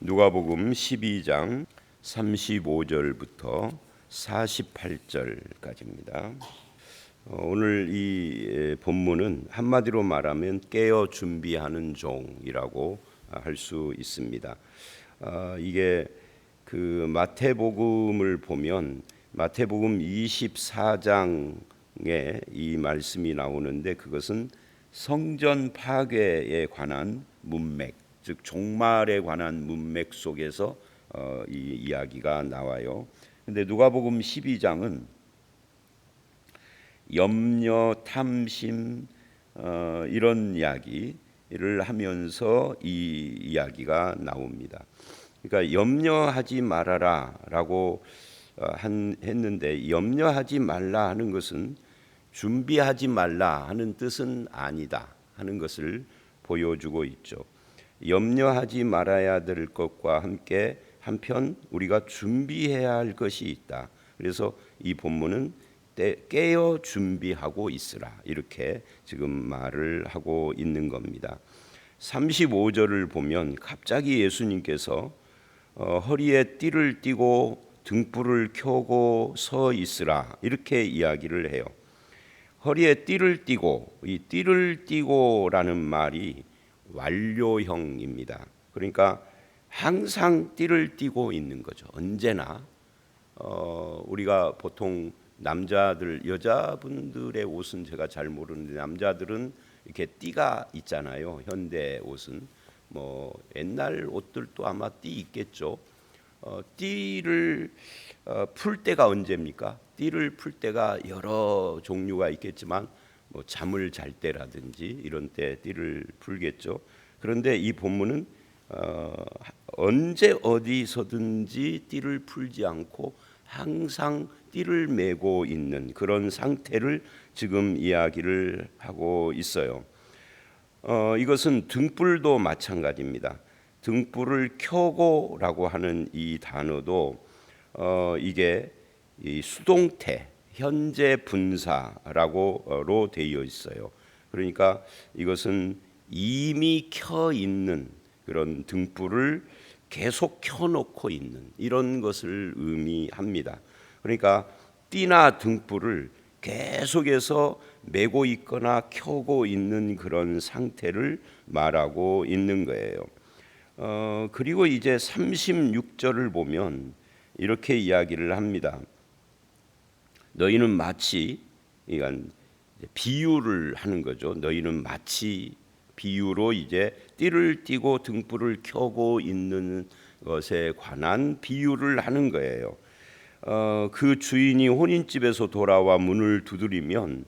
누가복음 12장 35절부터 48절까지입니다. 오늘 이 본문은 한마디로 말하면 깨어 준비하는 종이라고 할 수 있습니다. 이게 그 마태복음을 보면 마태복음 24장에 이 말씀이 나오는데 그것은 성전 파괴에 관한 문맥, 즉 종말에 관한 문맥 속에서 이 이야기가 나와요. 근데 누가복음 12장은 염려, 탐심 이런 이야기를 하면서 이 이야기가 나옵니다. 그러니까 염려하지 말아라라고 했는데 염려하지 말라 하는 것은 준비하지 말라 하는 뜻은 아니다 하는 것을 보여주고 있죠. 염려하지 말아야 될 것과 함께 한편 우리가 준비해야 할 것이 있다. 그래서 이 본문은 깨어 준비하고 있으라 이렇게 지금 말을 하고 있는 겁니다. 35절을 보면 갑자기 예수님께서 허리에 띠를 띠고 등불을 켜고 서 있으라 이렇게 이야기를 해요. 허리에 띠를 띠고, 이 띠를 띠고라는 말이 완료형입니다. 그러니까 항상 띠를 띠고 있는 거죠. 언제나 우리가 보통 남자들, 여자분들의 옷은 제가 잘 모르는데 남자들은 이렇게 띠가 있잖아요. 현대 옷은 뭐 옛날 옷들도 아마 띠 있겠죠. 띠를 풀 때가 언제입니까? 띠를 풀 때가 여러 종류가 있겠지만 뭐 잠을 잘 때라든지 이런 때 띠를 풀겠죠. 그런데 이 본문은 언제 어디서든지 띠를 풀지 않고 항상 띠를 메고 있는 그런 상태를 지금 이야기를 하고 있어요. 이것은 등불도 마찬가지입니다. 등불을 켜고라고 하는 이 단어도 이게 이 수동태 현재 분사라고로 되어 있어요. 그러니까 이것은 이미 켜 있는 그런 등불을 계속 켜놓고 있는 이런 것을 의미합니다. 그러니까 띠나 등불을 계속해서 메고 있거나 켜고 있는 그런 상태를 말하고 있는 거예요. 그리고 이제 36절을 보면 이렇게 이야기를 합니다. 너희는 마치, 그러니까 비유를 하는 거죠. 너희는 마치 비유로 이제 띠를 띠고 등불을 켜고 있는 것에 관한 비유를 하는 거예요. 그 주인이 혼인집에서 돌아와 문을 두드리면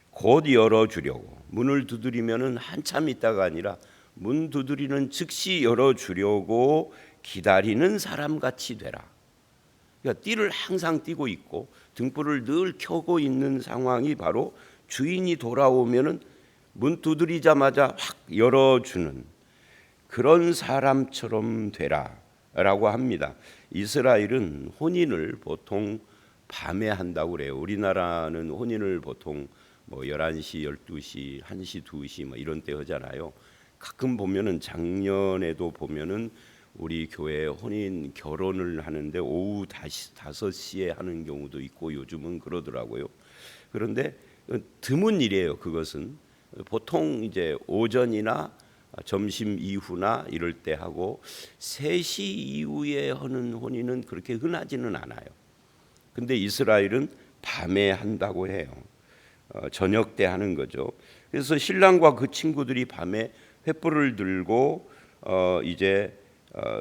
곧 열어주려고, 문을 두드리면은 한참 있다가 아니라 문 두드리는 즉시 열어주려고 기다리는 사람같이 되라. 그러니까 띠를 항상 띠고 있고 등불을 늘 켜고 있는 상황이 바로 주인이 돌아오면은 문 두드리자마자 확 열어주는 그런 사람처럼 되라라고 합니다. 이스라엘은 혼인을 보통 밤에 한다고 그래요. 우리나라는 혼인을 보통 뭐 11시, 12시, 1시, 2시 뭐 이런 때 하잖아요. 가끔 보면은 작년에도 보면은 우리 교회 혼인 결혼을 하는데 오후 5시에 하는 경우도 있고 요즘은 그러더라고요. 그런데 드문 일이에요. 그것은 보통 이제 오전이나 점심 이후나 이럴 때 하고 3시 이후에 하는 혼인은 그렇게 흔하지는 않아요. 근데 이스라엘은 밤에 한다고 해요. 저녁 때 하는 거죠. 그래서 신랑과 그 친구들이 밤에 횃불을 들고 이제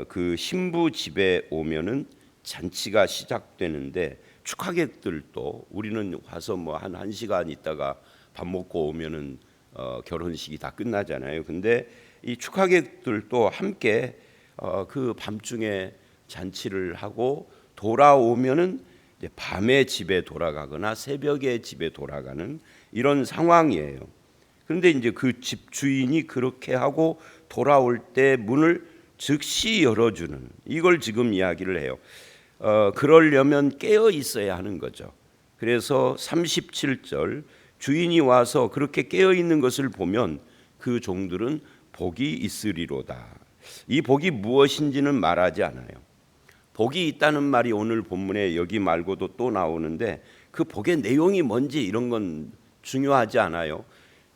그 신부 집에 오면은 잔치가 시작되는데 축하객들도 우리는 와서 뭐 한 1시간 있다가 밥 먹고 오면은 결혼식이 다 끝나잖아요. 근데 이 축하객들도 함께 그 밤중에 잔치를 하고 돌아오면은 이제 밤에 집에 돌아가거나 새벽에 집에 돌아가는 이런 상황이에요. 그런데 이제 그 집 주인이 그렇게 하고 돌아올 때 문을 즉시 열어주는 이걸 지금 이야기를 해요. 그러려면 깨어 있어야 하는 거죠. 그래서 37절 주인이 와서 그렇게 깨어 있는 것을 보면 그 종들은 복이 있으리로다. 이 복이 무엇인지는 말하지 않아요. 복이 있다는 말이 오늘 본문에 여기 말고도 또 나오는데 그 복의 내용이 뭔지 이런 건 중요하지 않아요.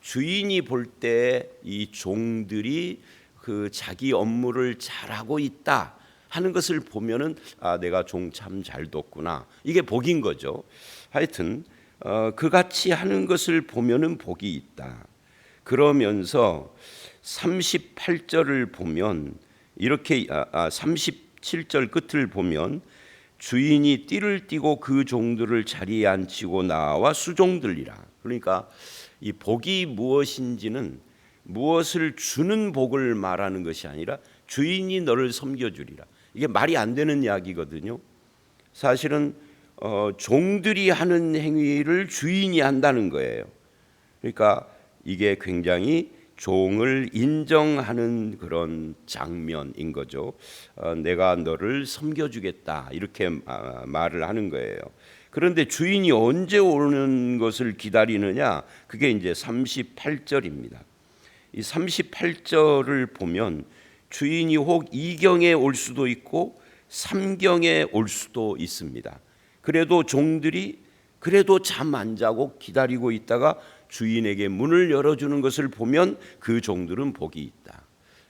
주인이 볼 때 이 종들이 그 자기 업무를 잘하고 있다 하는 것을 보면은 내가 종 참 잘 뒀구나, 이게 복인 거죠. 하여튼 그같이 하는 것을 보면은 복이 있다. 그러면서 38절을 보면 이렇게 37절 끝을 보면 주인이 띠를 띠고 그 종들을 자리에 앉히고 나와 수종들이라. 그러니까 이 복이 무엇인지는 무엇을 주는 복을 말하는 것이 아니라 주인이 너를 섬겨주리라. 이게 말이 안 되는 이야기거든요. 사실은 종들이 하는 행위를 주인이 한다는 거예요. 그러니까 이게 굉장히 종을 인정하는 그런 장면인 거죠. 내가 너를 섬겨주겠다 이렇게 말을 하는 거예요. 그런데 주인이 언제 오는 것을 기다리느냐? 그게 이제 38절입니다. 이 38절을 보면 주인이 혹 2경에 올 수도 있고 3경에 올 수도 있습니다. 그래도 종들이 그래도 잠 안 자고 기다리고 있다가 주인에게 문을 열어주는 것을 보면 그 종들은 복이 있다.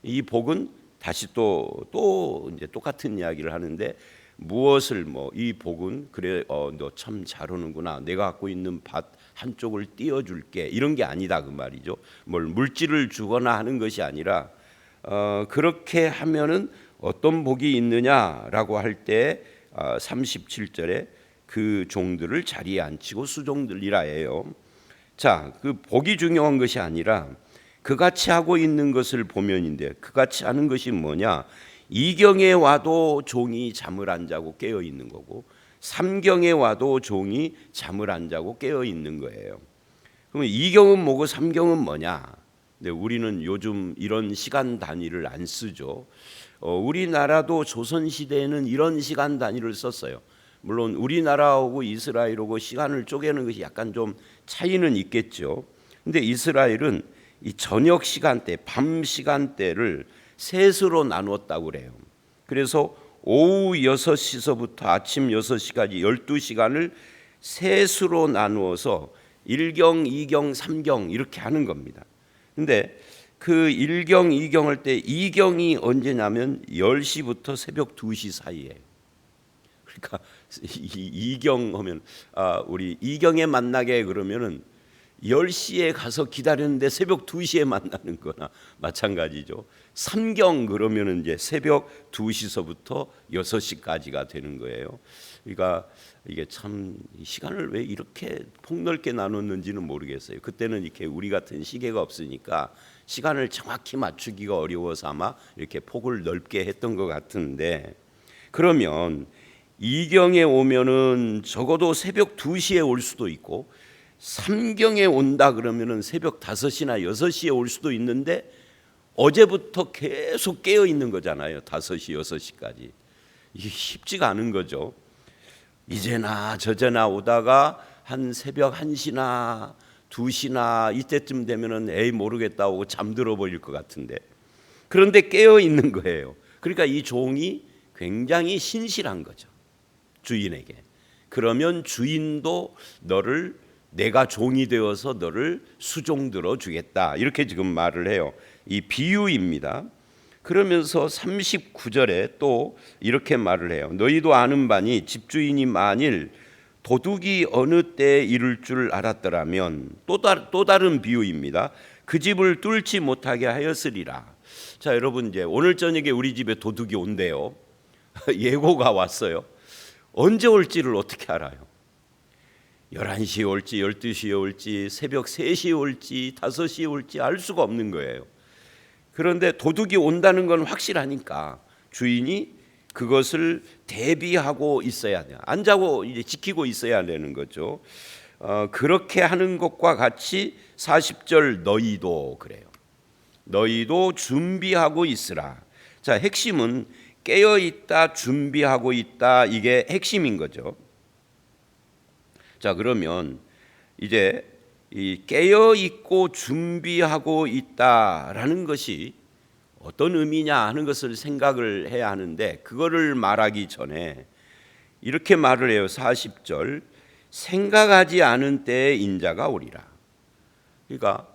이 복은 다시 또 이제 똑같은 이야기를 하는데 무엇을 이 복은 그래 너 참 잘하는구나, 내가 갖고 있는 밭 한쪽을 띄워줄게, 이런 게 아니다 그 말이죠. 뭘 물질을 주거나 하는 것이 아니라 그렇게 하면은 어떤 복이 있느냐라고 할 때 37절에 그 종들을 자리에 앉히고 수종들이라예요. 자, 그 복이 중요한 것이 아니라 그같이 하고 있는 것을 보면인데 그같이 하는 것이 뭐냐? 2경에 와도 종이 잠을 안 자고 깨어 있는 거고 3경에 와도 종이 잠을 안 자고 깨어 있는 거예요. 그러면 2경은 뭐고 3경은 뭐냐? 근데 우리는 요즘 이런 시간 단위를 안 쓰죠. 우리나라도 조선 시대에는 이런 시간 단위를 썼어요. 물론 우리나라하고 이스라엘하고 시간을 쪼개는 것이 약간 좀 차이는 있겠죠. 근데 이스라엘은 이 저녁 시간대, 밤 시간대를 셋으로 나누었다고 그래요. 그래서 오후 6시서부터 아침 6시까지 12시간을 셋으로 나누어서 1경, 2경, 3경 이렇게 하는 겁니다. 근데 그 1경, 2경 할 때 2경이 언제냐면 10시부터 새벽 2시 사이에. 그러니까 이경 하면 우리 이경에 만나게 그러면은 10시에 가서 기다렸는데 새벽 2시에 만나는 거나 마찬가지죠. 3경 그러면은 이제 새벽 2시서부터 6시까지가 되는 거예요. 그러니까 이게 참 시간을 왜 이렇게 폭넓게 나눴는지는 모르겠어요. 그때는 이렇게 우리 같은 시계가 없으니까 시간을 정확히 맞추기가 어려워서 아마 이렇게 폭을 넓게 했던 것 같은데, 그러면 2경에 오면은 적어도 새벽 2시에 올 수도 있고 3경에 온다 그러면은 새벽 5시나 6시에 올 수도 있는데 어제부터 계속 깨어 있는 거잖아요. 5시, 6시까지. 이게 쉽지가 않은 거죠. 이제나 저제나 오다가 한 새벽 1시나 2시나 이때쯤 되면은 에이 모르겠다 하고 잠들어 버릴 것 같은데, 그런데 깨어 있는 거예요. 그러니까 이 종이 굉장히 신실한 거죠, 주인에게. 그러면 주인도 너를 내가 종이 되어서 너를 수종들어 주겠다, 이렇게 지금 말을 해요. 이 비유입니다. 그러면서 39절에 또 이렇게 말을 해요. 너희도 아는 바니 집주인이 만일 도둑이 어느 때에 이룰 줄 알았더라면, 또 다른 비유입니다. 그 집을 뚫지 못하게 하였으리라. 자, 여러분, 이제 오늘 저녁에 우리 집에 도둑이 온대요. 예고가 왔어요. 언제 올지를 어떻게 알아요? 11시에 올지 12시에 올지 새벽 3시에 올지 5시에 올지 알 수가 없는 거예요. 그런데 도둑이 온다는 건 확실하니까 주인이 그것을 대비하고 있어야 돼요. 안 자고 이제 지키고 있어야 되는 거죠. 그렇게 하는 것과 같이 40절 너희도 그래요. 너희도 준비하고 있으라. 자, 핵심은 깨어 있다, 준비하고 있다, 이게 핵심인 거죠. 자, 그러면 이제 이 깨어 있고 준비하고 있다라는 것이 어떤 의미냐 하는 것을 생각을 해야 하는데 그거를 말하기 전에 이렇게 말을 해요. 40절 생각하지 않은 때에 인자가 오리라. 그러니까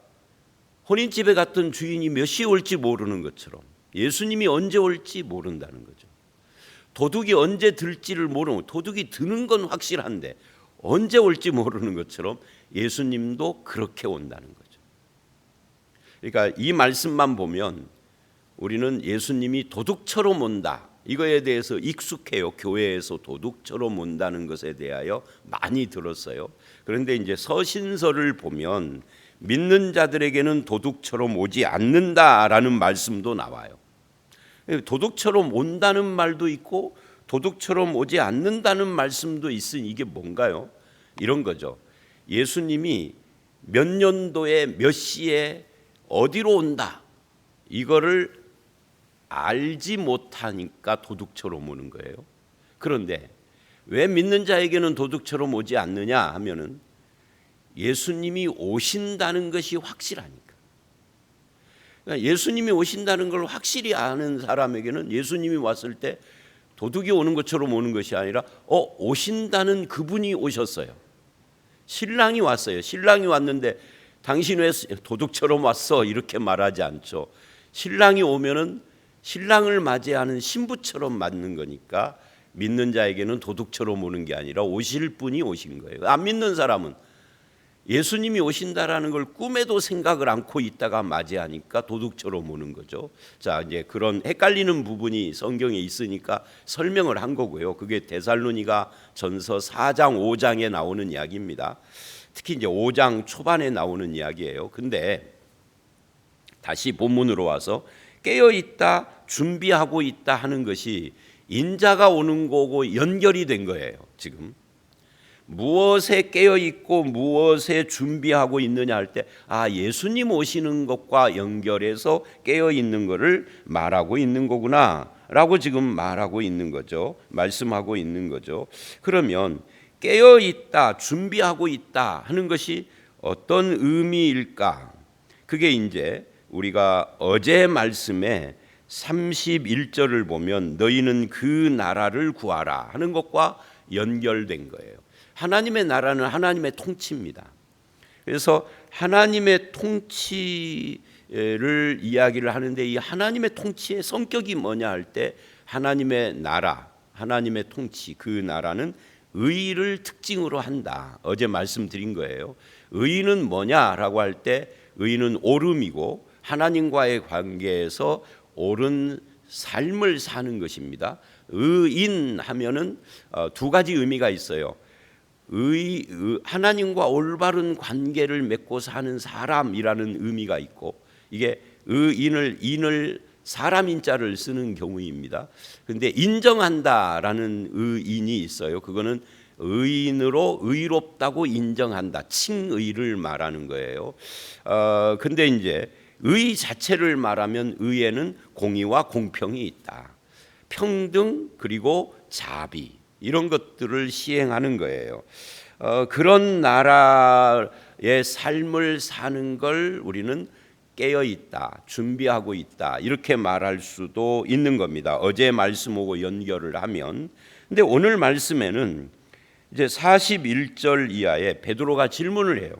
혼인집에 갔던 주인이 몇 시에 올지 모르는 것처럼 예수님이 언제 올지 모른다는 거죠. 도둑이 언제 들지를 모르고 도둑이 드는 건 확실한데 언제 올지 모르는 것처럼 예수님도 그렇게 온다는 거죠. 그러니까 이 말씀만 보면 우리는 예수님이 도둑처럼 온다, 이거에 대해서 익숙해요. 교회에서 도둑처럼 온다는 것에 대하여 많이 들었어요. 그런데 이제 서신서를 보면 믿는 자들에게는 도둑처럼 오지 않는다라는 말씀도 나와요. 도둑처럼 온다는 말도 있고 도둑처럼 오지 않는다는 말씀도 있으니 이게 뭔가요? 이런 거죠. 예수님이 몇 년도에 몇 시에 어디로 온다, 이거를 알지 못하니까 도둑처럼 오는 거예요. 그런데 왜 믿는 자에게는 도둑처럼 오지 않느냐 하면은 예수님이 오신다는 것이 확실하니까. 그러니까 예수님이 오신다는 걸 확실히 아는 사람에게는 예수님이 왔을 때 도둑이 오는 것처럼 오는 것이 아니라 오신다는 그분이 오셨어요. 신랑이 왔어요. 신랑이 왔는데 당신 왜 도둑처럼 왔어? 이렇게 말하지 않죠. 신랑이 오면은 신랑을 맞이하는 신부처럼 맞는 거니까 믿는 자에게는 도둑처럼 오는 게 아니라 오실 분이 오신 거예요. 안 믿는 사람은 예수님이 오신다라는 걸 꿈에도 생각을 않고 있다가 맞이하니까 도둑처럼 오는 거죠. 자, 이제 그런 헷갈리는 부분이 성경에 있으니까 설명을 한 거고요. 그게 데살로니가 전서 4장 5장에 나오는 이야기입니다. 특히 이제 5장 초반에 나오는 이야기예요. 근데 다시 본문으로 와서 깨어 있다, 준비하고 있다 하는 것이 인자가 오는 거고 연결이 된 거예요. 지금 무엇에 깨어 있고 무엇에 준비하고 있느냐 할 때 예수님 오시는 것과 연결해서 깨어 있는 것을 말하고 있는 거구나라고 지금 말하고 있는 거죠. 말씀하고 있는 거죠. 그러면 깨어 있다, 준비하고 있다 하는 것이 어떤 의미일까? 그게 이제 우리가 어제 말씀에 31절을 보면 너희는 그 나라를 구하라 하는 것과 연결된 거예요. 하나님의 나라는 하나님의 통치입니다. 그래서 하나님의 통치를 이야기를 하는데 이 하나님의 통치의 성격이 뭐냐 할 때 하나님의 나라, 하나님의 통치, 그 나라는 의를 특징으로 한다. 어제 말씀드린 거예요. 의는 뭐냐라고 할 때 의는 옳음이고 하나님과의 관계에서 옳은 삶을 사는 것입니다. 의인 하면은 두 가지 의미가 있어요. 하나님과 올바른 관계를 맺고 사는 사람이라는 의미가 있고, 이게 인을 사람 인자를 쓰는 경우입니다. 그런데 인정한다라는 의인이 있어요. 그거는 의인으로 의롭다고 인정한다, 칭의를 말하는 거예요. 근데 이제 의 자체를 말하면 의에는 공의와 공평이 있다, 평등 그리고 자비, 이런 것들을 시행하는 거예요. 그런 나라의 삶을 사는 걸 우리는 깨어 있다, 준비하고 있다, 이렇게 말할 수도 있는 겁니다. 어제 말씀하고 연결을 하면. 근데 오늘 말씀에는 이제 41절 이하에 베드로가 질문을 해요.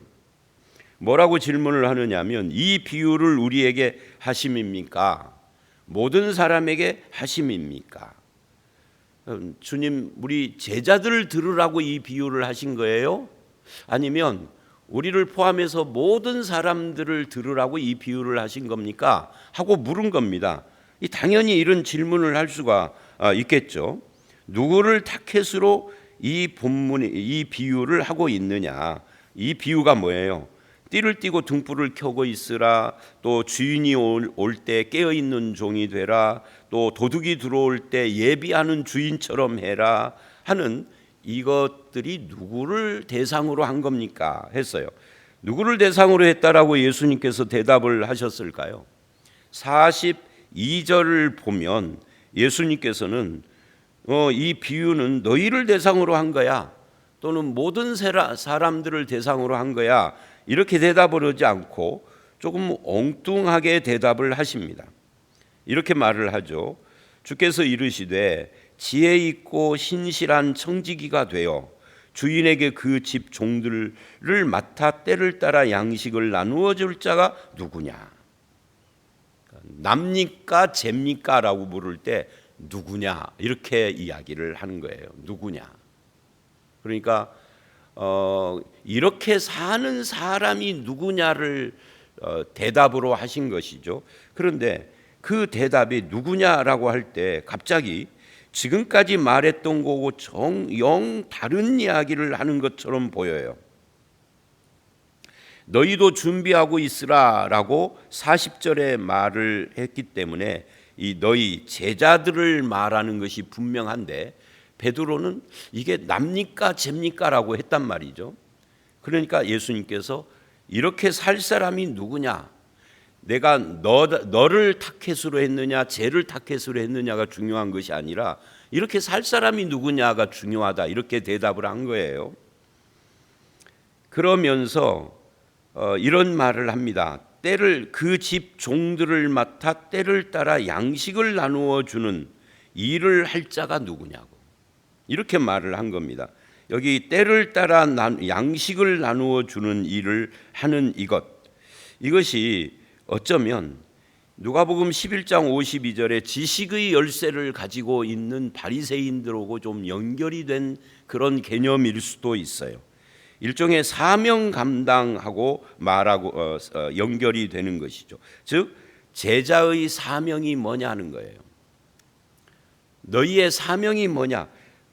뭐라고 질문을 하느냐면 이 비유를 우리에게 하심입니까? 모든 사람에게 하심입니까? 주님, 우리 제자들을 들으라고 이 비유를 하신 거예요? 아니면 우리를 포함해서 모든 사람들을 들으라고 이 비유를 하신 겁니까? 하고 물은 겁니다. 당연히 이런 질문을 할 수가 있겠죠. 누구를 타켓으로 이 비유를 하고 있느냐? 이 비유가 뭐예요? 띠를 띠고 등불을 켜고 있으라, 또 주인이 올 때 깨어있는 종이 되라, 또 도둑이 들어올 때 예비하는 주인처럼 해라 하는 이것들이 누구를 대상으로 한 겁니까? 했어요. 누구를 대상으로 했다라고 예수님께서 대답을 하셨을까요? 42절을 보면 예수님께서는 이 비유는 너희를 대상으로 한 거야, 또는 모든 사람들을 대상으로 한 거야, 이렇게 대답을 하지 않고 조금 엉뚱하게 대답을 하십니다. 이렇게 말을 하죠. 주께서 이르시되 지혜 있고 신실한 청지기가 되어 주인에게 그 집 종들을 맡아 때를 따라 양식을 나누어 줄 자가 누구냐. 납니까 잽니까 라고 물을 때 누구냐 이렇게 이야기를 하는 거예요. 누구냐. 그러니까 이렇게 사는 사람이 누구냐를 대답으로 하신 것이죠. 그런데 그 대답이 누구냐라고 할 때 갑자기 지금까지 말했던 거고 영 다른 이야기를 하는 것처럼 보여요. 너희도 준비하고 있으라라고 40절에 말을 했기 때문에 이 너희 제자들을 말하는 것이 분명한데 베드로는 이게 납니까 잽니까라고 했단 말이죠. 그러니까 예수님께서 이렇게 살 사람이 누구냐? 내가 너를 타켓으로 했느냐 쟤를 타켓으로 했느냐가 중요한 것이 아니라 이렇게 살 사람이 누구냐가 중요하다 이렇게 대답을 한 거예요. 그러면서 이런 말을 합니다. 때를 그 집 종들을 맡아 때를 따라 양식을 나누어 주는 일을 할 자가 누구냐고 이렇게 말을 한 겁니다. 여기 때를 따라 양식을 나누어 주는 일을 하는 이것이 어쩌면 누가복음 11장 52절에 지식의 열쇠를 가지고 있는 바리새인들하고 좀 연결이 된 그런 개념일 수도 있어요. 일종의 사명 감당하고 말하고 연결이 되는 것이죠. 즉 제자의 사명이 뭐냐는 거예요. 너희의 사명이 뭐냐?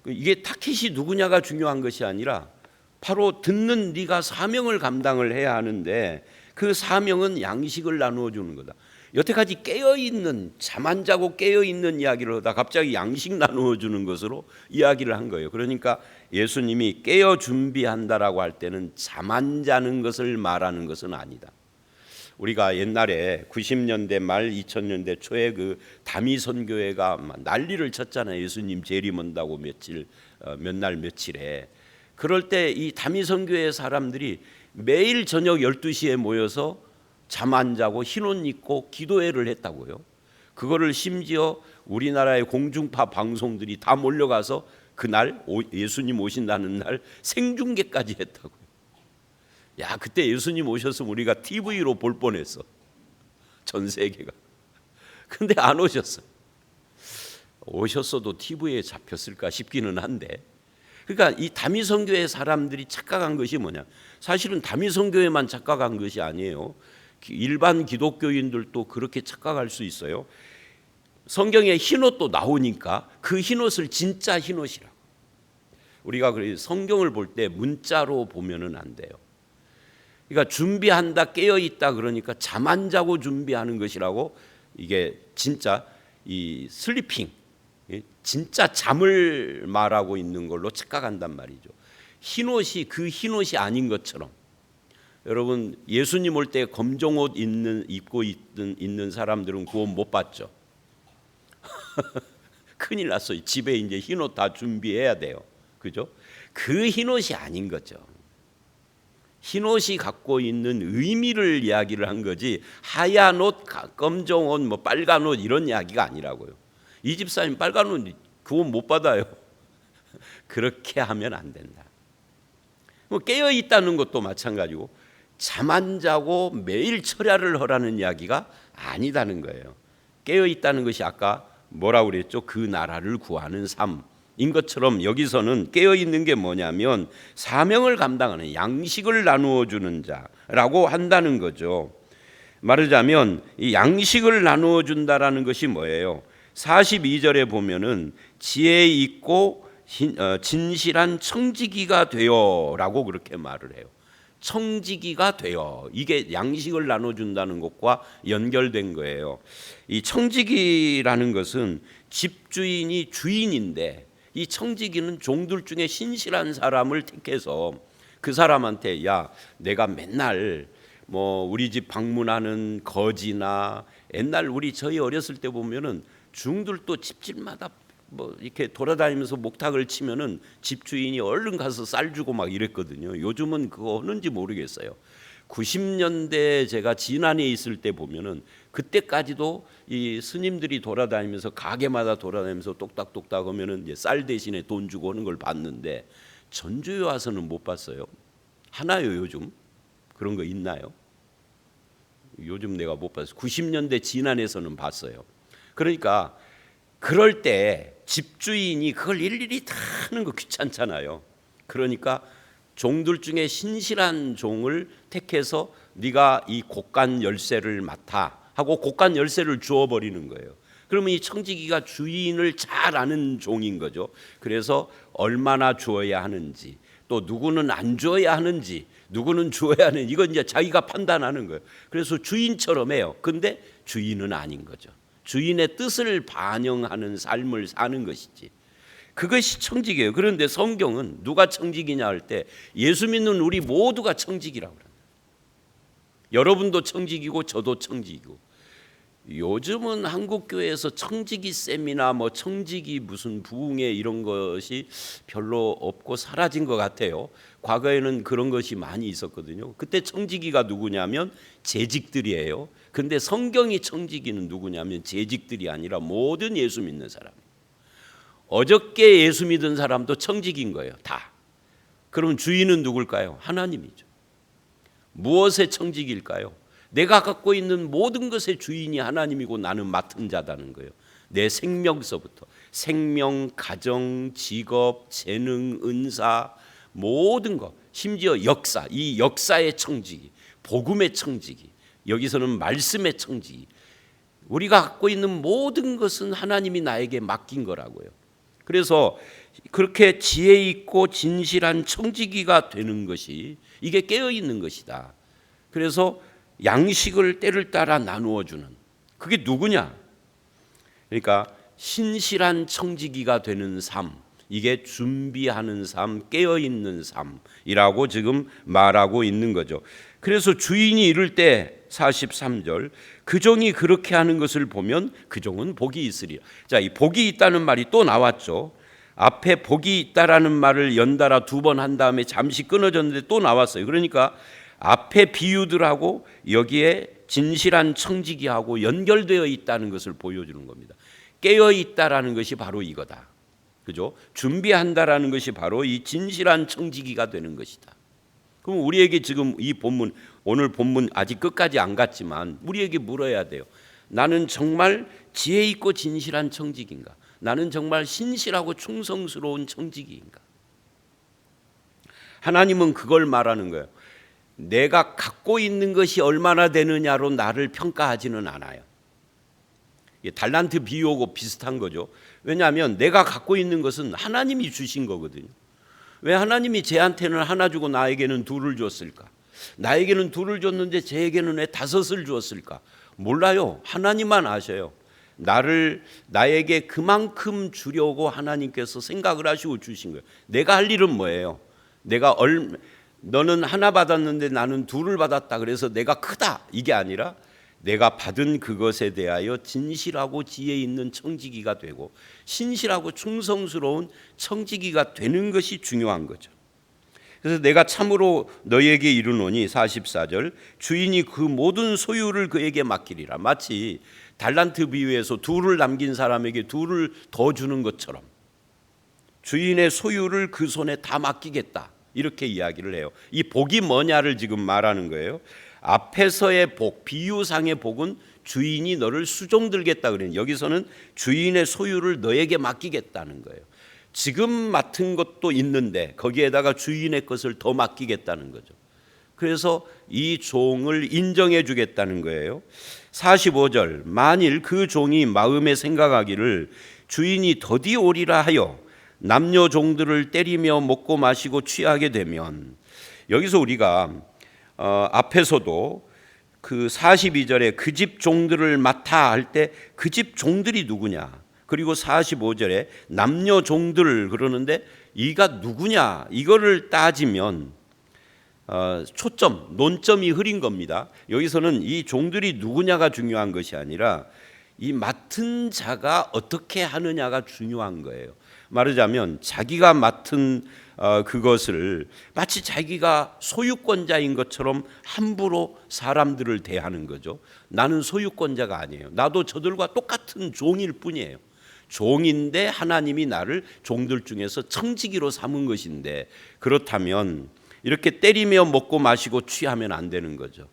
이게 타깃이 누구냐가 중요한 것이 아니라 바로 듣는 네가 사명을 감당을 해야 하는데 그 사명은 양식을 나누어 주는 거다. 여태까지 깨어있는 잠 안 자고 깨어있는 이야기를 하다 갑자기 양식 나누어 주는 것으로 이야기를 한 거예요. 그러니까 예수님이 깨어 준비한다라고 할 때는 잠 안 자는 것을 말하는 것은 아니다. 우리가 옛날에 90년대 말 2000년대 초에 그 다미선교회가 난리를 쳤잖아요. 예수님 재림한다고 몇 날 며칠에. 그럴 때 이 다미선교회 사람들이 매일 저녁 12시에 모여서 잠 안 자고 흰옷 입고 기도회를 했다고요. 그거를 심지어 우리나라의 공중파 방송들이 다 몰려가서 그날 예수님 오신다는 날 생중계까지 했다고요. 야, 그때 예수님 오셨으면 우리가 TV로 볼 뻔했어. 전 세계가. 근데 안 오셨어. 오셨어도 TV에 잡혔을까 싶기는 한데. 그러니까 이 다미선교회 사람들이 착각한 것이 뭐냐? 사실은 다미선교회만 착각한 것이 아니에요. 일반 기독교인들도 그렇게 착각할 수 있어요. 성경에 흰옷도 나오니까 그 흰옷을 진짜 흰옷이라고. 우리가 성경을 볼 때 문자로 보면은 안 돼요. 그러니까 준비한다 깨어 있다 그러니까 잠 안 자고 준비하는 것이라고 이게 진짜 이 슬리핑 진짜 잠을 말하고 있는 걸로 착각한단 말이죠. 흰옷이 그 흰옷이 아닌 것처럼 여러분 예수님 올 때 검정 옷 입고 있는 사람들은 구원 못 받죠. 큰일 났어요. 집에 이제 흰옷 다 준비해야 돼요. 그죠? 그 흰옷이 아닌 거죠. 흰옷이 갖고 있는 의미를 이야기를 한 거지 하얀 옷, 검정 옷, 뭐 빨간 옷 이런 이야기가 아니라고요. 이 집사님 빨간 옷 구원 못 받아요. 그렇게 하면 안 된다. 뭐 깨어 있다는 것도 마찬가지고 잠 안 자고 매일 철야를 하라는 이야기가 아니다는 거예요. 깨어 있다는 것이 아까 뭐라고 그랬죠? 그 나라를 구하는 삶인 것처럼 여기서는 깨어 있는 게 뭐냐면 사명을 감당하는 양식을 나누어 주는 자라고 한다는 거죠. 말하자면 이 양식을 나누어 준다라는 것이 뭐예요? 42절에 보면은 지혜 있고 진실한 청지기가 되어라고 그렇게 말을 해요. 청지기가 되어 이게 양식을 나눠준다는 것과 연결된 거예요. 이 청지기라는 것은 집주인이 주인인데 이 청지기는 종들 중에 신실한 사람을 택해서 그 사람한테 야 내가 맨날 뭐 우리 집 방문하는 거지나 옛날 저희 어렸을 때 보면은 중들도 집집마다 뭐 이렇게 돌아다니면서 목탁을 치면은 집주인이 얼른 가서 쌀 주고 막 이랬거든요. 요즘은 그거 하는지 모르겠어요. 90년대 제가 진안에 있을 때 보면은 그때까지도 이 스님들이 돌아다니면서 가게마다 돌아다니면서 똑딱똑딱 하면은 이제 쌀 대신에 돈 주고 하는 걸 봤는데 전주에 와서는 못 봤어요. 하나요 요즘? 그런 거 있나요? 요즘 내가 못 봤어요. 90년대 진안에서는 봤어요. 그러니까 그럴 때 집주인이 그걸 일일이 다 하는 거 귀찮잖아요. 그러니까 종들 중에 신실한 종을 택해서 네가 이 곳간 열쇠를 맡아 하고 곳간 열쇠를 주어버리는 거예요. 그러면 이 청지기가 주인을 잘 아는 종인 거죠. 그래서 얼마나 주어야 하는지, 또 누구는 안 주어야 하는지, 누구는 주어야 하는, 이건 이제 자기가 판단하는 거예요. 그래서 주인처럼 해요. 근데 주인은 아닌 거죠. 주인의 뜻을 반영하는 삶을 사는 것이지. 그것이 청지기예요. 그런데 성경은 누가 청지기냐 할 때 예수 믿는 우리 모두가 청지기라고 그래요. 여러분도 청지기고 저도 청지기고. 요즘은 한국 교회에서 청지기 세미나 뭐 청지기 무슨 부흥회 이런 것이 별로 없고 사라진 것 같아요. 과거에는 그런 것이 많이 있었거든요. 그때 청지기가 누구냐면 재직들이에요. 근데 성경이 청지기는 누구냐면 재직들이 아니라 모든 예수 믿는 사람. 어저께 예수 믿은 사람도 청지기인 거예요. 다. 그럼 주인은 누굴까요? 하나님이죠. 무엇의 청지기일까요? 내가 갖고 있는 모든 것의 주인이 하나님이고 나는 맡은 자다는 거예요. 내 생명서부터 생명, 가정, 직업, 재능, 은사 모든 것, 심지어 역사, 이 역사의 청지기, 복음의 청지기, 여기서는 말씀의 청지기. 우리가 갖고 있는 모든 것은 하나님이 나에게 맡긴 거라고요. 그래서 그렇게 지혜 있고 진실한 청지기가 되는 것이 이게 깨어 있는 것이다. 그래서 양식을 때를 따라 나누어 주는 그게 누구냐? 그러니까 신실한 청지기가 되는 삶, 이게 준비하는 삶, 깨어 있는 삶이라고 지금 말하고 있는 거죠. 그래서 주인이 이를 때 43절 그 종이 그렇게 하는 것을 보면 그 종은 복이 있으리라. 자, 이 복이 있다는 말이 또 나왔죠. 앞에 복이 있다라는 말을 연달아 두 번 한 다음에 잠시 끊어졌는데 또 나왔어요. 그러니까 앞에 비유들하고 여기에 진실한 청지기하고 연결되어 있다는 것을 보여주는 겁니다. 깨어 있다라는 것이 바로 이거다. 그죠? 준비한다라는 것이 바로 이 진실한 청지기가 되는 것이다. 그럼 우리에게 지금 이 본문, 오늘 본문 아직 끝까지 안 갔지만 우리에게 물어야 돼요. 나는 정말 지혜 있고 진실한 청지기인가? 나는 정말 신실하고 충성스러운 청지기인가? 하나님은 그걸 말하는 거예요. 내가 갖고 있는 것이 얼마나 되느냐로 나를 평가하지는 않아요. 달란트 비유하고 비슷한 거죠. 왜냐하면 내가 갖고 있는 것은 하나님이 주신 거거든요. 왜 하나님이 쟤한테는 하나 주고 나에게는 둘을 줬을까? 나에게는 둘을 줬는데 쟤에게는 왜 다섯을 주었을까? 몰라요. 하나님만 아셔요. 나에게 그만큼 주려고 하나님께서 생각을 하시고 주신 거예요. 내가 할 일은 뭐예요? 너는 하나 받았는데 나는 둘을 받았다. 그래서 내가 크다. 이게 아니라 내가 받은 그것에 대하여 진실하고 지혜 있는 청지기가 되고 신실하고 충성스러운 청지기가 되는 것이 중요한 거죠. 그래서 내가 참으로 너에게 이르노니 44절 주인이 그 모든 소유를 그에게 맡기리라. 마치 달란트 비유에서 둘을 남긴 사람에게 둘을 더 주는 것처럼 주인의 소유를 그 손에 다 맡기겠다. 이렇게 이야기를 해요. 이 복이 뭐냐를 지금 말하는 거예요. 앞에서의 복, 비유상의 복은 주인이 너를 수종들겠다 그래요. 여기서는 주인의 소유를 너에게 맡기겠다는 거예요. 지금 맡은 것도 있는데 거기에다가 주인의 것을 더 맡기겠다는 거죠. 그래서 이 종을 인정해 주겠다는 거예요. 45절 만일 그 종이 마음에 생각하기를 주인이 더디 오리라 하여 남녀 종들을 때리며 먹고 마시고 취하게 되면, 여기서 우리가 앞에서도 그 42절에 그 집 종들을 맡아 할 때 그 집 종들이 누구냐, 그리고 45절에 남녀 종들 그러는데 이가 누구냐, 이거를 따지면 논점이 흐린 겁니다. 여기서는 이 종들이 누구냐가 중요한 것이 아니라 이 맡은 자가 어떻게 하느냐가 중요한 거예요. 말하자면 자기가 맡은 그것을 마치 자기가 소유권자인 것처럼 함부로 사람들을 대하는 거죠. 나는 소유권자가 아니에요. 나도 저들과 똑같은 종일 뿐이에요. 종인데 하나님이 나를 종들 중에서 청지기로 삼은 것인데, 그렇다면 이렇게 때리며 먹고 마시고 취하면 안 되는 거죠.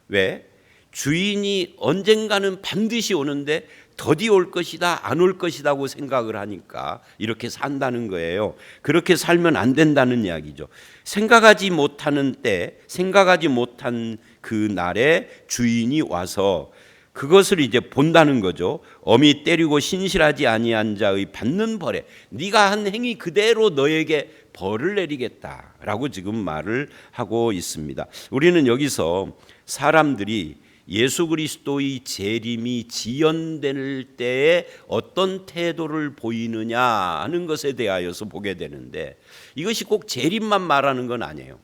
왜? 주인이 언젠가는 반드시 오는데 더디 올 것이다, 안 올 것이라고 생각을 하니까 이렇게 산다는 거예요. 그렇게 살면 안 된다는 이야기죠. 생각하지 못하는 때, 생각하지 못한 그 날에 주인이 와서 그것을 이제 본다는 거죠. 엄히 때리고 신실하지 아니한 자의 받는 벌에 네가 한 행위 그대로 너에게 벌을 내리겠다라고 지금 말을 하고 있습니다. 우리는 여기서 사람들이 예수 그리스도의 재림이 지연될 때에 어떤 태도를 보이느냐 하는 것에 대하여서 보게 되는데, 이것이 꼭 재림만 말하는 건 아니에요.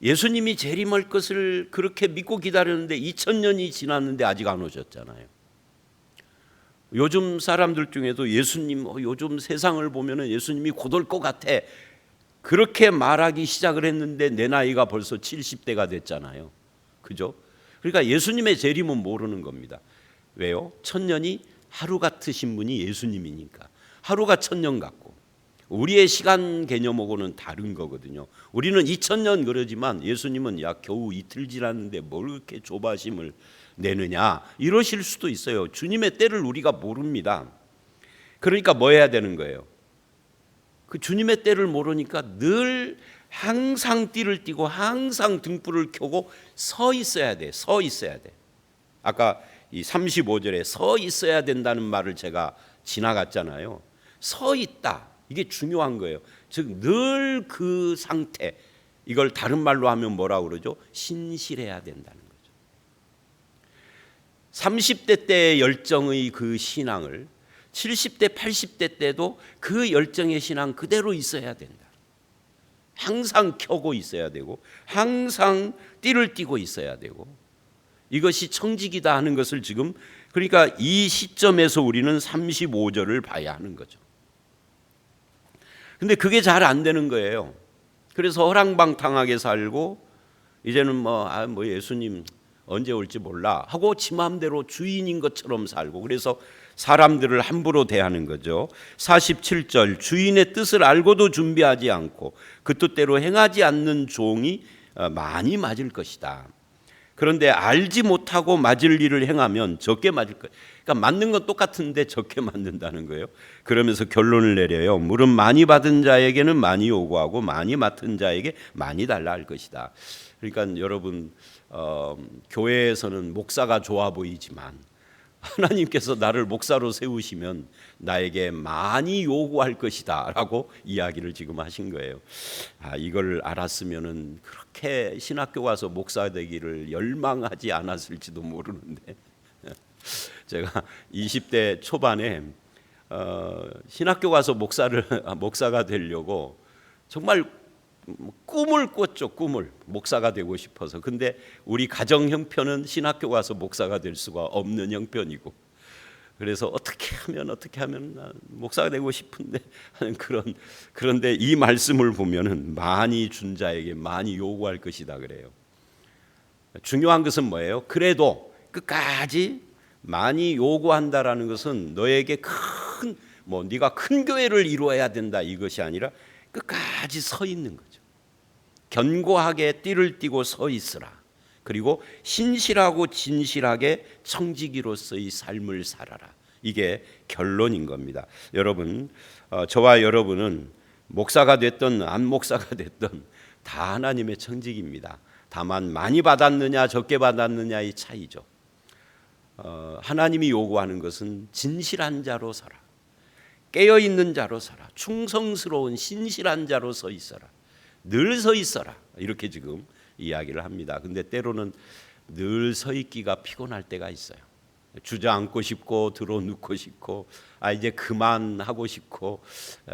예수님이 재림할 것을 그렇게 믿고 기다렸는데 2000년이 지났는데 아직 안 오셨잖아요. 요즘 사람들 중에도 예수님, 요즘 세상을 보면은 예수님이 곧 올 것 같아, 그렇게 말하기 시작을 했는데 내 나이가 벌써 70대가 됐잖아요. 그죠? 그러니까 예수님의 재림은 모르는 겁니다. 왜요? 1000년이 하루 같으신 분이 예수님이니까. 하루가 1000년 같고 우리의 시간 개념하고는 다른 거거든요. 우리는 2000년 그러지만 예수님은 야 겨우 이틀 지났는데 뭘 그렇게 조바심을 내느냐 이러실 수도 있어요. 주님의 때를 우리가 모릅니다. 그러니까 뭐 해야 되는 거예요? 그 주님의 때를 모르니까 늘 항상 띠를 띠고 항상 등불을 켜고 서 있어야 돼. 서 있어야 돼. 아까 이 35절에 서 있어야 된다는 말을 제가 지나갔잖아요. 서 있다. 이게 중요한 거예요. 즉 늘 그 상태. 이걸 다른 말로 하면 뭐라고 그러죠? 신실해야 된다는 거죠. 30대 때의 열정의 그 신앙을 70대, 80대 때도 그 열정의 신앙 그대로 있어야 된다. 항상 켜고 있어야 되고 항상 띠를 띠고 있어야 되고, 이것이 청지기다 하는 것을 지금, 그러니까 이 시점에서 우리는 35절을 봐야 하는 거죠. 근데 그게 잘 안 되는 거예요. 그래서 허랑방탕하게 살고 이제는 뭐 예수님 언제 올지 몰라 하고 지 마음대로 주인인 것처럼 살고, 그래서 사람들을 함부로 대하는 거죠. 47절 주인의 뜻을 알고도 준비하지 않고 그 뜻대로 행하지 않는 종이 많이 맞을 것이다. 그런데 알지 못하고 맞을 일을 행하면 적게 맞을 거예요. 그러니까 맞는 건 똑같은데 적게 맞는다는 거예요. 그러면서 결론을 내려요. 물은 많이 받은 자에게는 많이 요구하고 많이 맡은 자에게 많이 달라 할 것이다. 그러니까 여러분 교회에서는 목사가 좋아 보이지만 하나님께서 나를 목사로 세우시면 나에게 많이 요구할 것이다 라고 이야기를 지금 하신 거예요. 이걸 알았으면은 그렇게 신학교 가서 목사 되기를 열망하지 않았을지도 모르는데 제가 20대 초반에 신학교 가서 목사가 되려고 정말 꿈을 꿨죠. 꿈을 목사가 되고 싶어서. 근데 우리 가정 형편은 신학교 가서 목사가 될 수가 없는 형편이고, 그래서 어떻게 하면 목사가 되고 싶은데 하는 그런데 이 말씀을 보면은 많이 준 자에게 많이 요구할 것이다 그래요. 중요한 것은 뭐예요? 그래도 끝까지 많이 요구한다라는 것은 너에게 네가 큰 교회를 이루어야 된다 이것이 아니라 끝까지 서 있는 거죠. 견고하게 띠를 띠고 서 있으라. 그리고 신실하고 진실하게 청지기로서의 삶을 살아라. 이게 결론인 겁니다. 여러분, 저와 여러분은 목사가 됐든 안 목사가 됐든 다 하나님의 청지기입니다. 다만 많이 받았느냐 적게 받았느냐의 차이죠. 하나님이 요구하는 것은 진실한 자로 살아, 깨어있는 자로 살아, 충성스러운 신실한 자로 서 있어라, 늘 서 있어라, 이렇게 지금 이야기를 합니다. 근데 때로는 늘 서 있기가 피곤할 때가 있어요. 주저앉고 싶고 들어눕고 싶고 이제 그만하고 싶고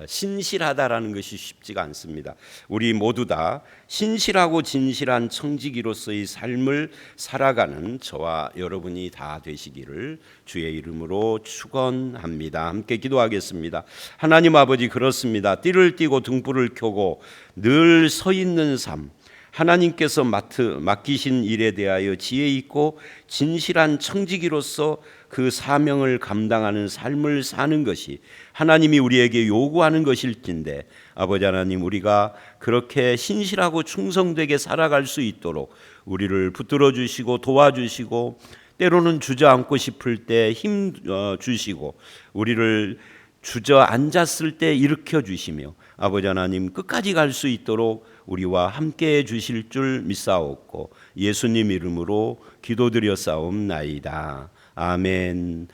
신실하다라는 것이 쉽지가 않습니다. 우리 모두 다 신실하고 진실한 청지기로서의 삶을 살아가는 저와 여러분이 다 되시기를 주의 이름으로 축원합니다. 함께 기도하겠습니다. 하나님 아버지, 그렇습니다. 띠를 띠고 등불을 켜고 늘 서 있는 삶, 하나님께서 맡기신 일에 대하여 지혜 있고 진실한 청지기로서 그 사명을 감당하는 삶을 사는 것이 하나님이 우리에게 요구하는 것일진데, 아버지 하나님, 우리가 그렇게 신실하고 충성되게 살아갈 수 있도록 우리를 붙들어 주시고 도와주시고, 때로는 주저앉고 싶을 때 힘 주시고, 우리를 주저앉았을 때 일으켜 주시며, 아버지 하나님, 끝까지 갈 수 있도록 우리와 함께해 주실 줄 믿사옵고 예수님 이름으로 기도드렸사옵나이다. 아멘.